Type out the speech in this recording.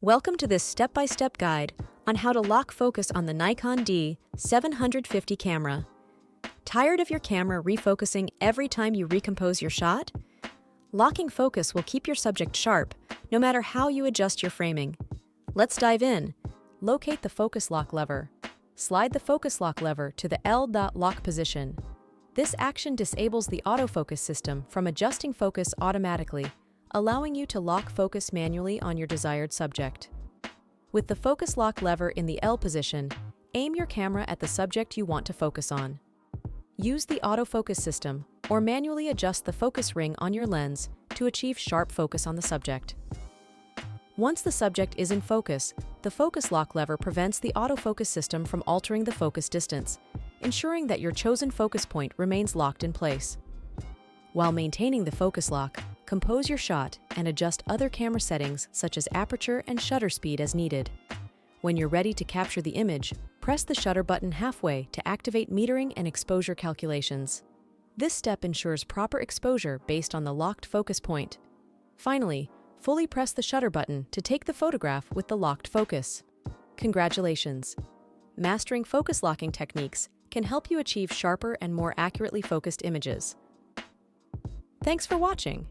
Welcome to this step-by-step guide on how to lock focus on the Nikon D750 camera. Tired of your camera refocusing every time you recompose your shot? Locking focus will keep your subject sharp, no matter how you adjust your framing. Let's dive in. Locate the focus lock lever. Slide the focus lock lever to the L.lock position. This action disables the autofocus system from adjusting focus automatically, allowing you to lock focus manually on your desired subject. With the focus lock lever in the L position, aim your camera at the subject you want to focus on. Use the autofocus system or manually adjust the focus ring on your lens to achieve sharp focus on the subject. Once the subject is in focus, the focus lock lever prevents the autofocus system from altering the focus distance, ensuring that your chosen focus point remains locked in place. While maintaining the focus lock, compose your shot and adjust other camera settings such as aperture and shutter speed as needed. When you're ready to capture the image, press the shutter button halfway to activate metering and exposure calculations. This step ensures proper exposure based on the locked focus point. Finally, fully press the shutter button to take the photograph with the locked focus. Congratulations! Mastering focus locking techniques can help you achieve sharper and more accurately focused images. Thanks for watching.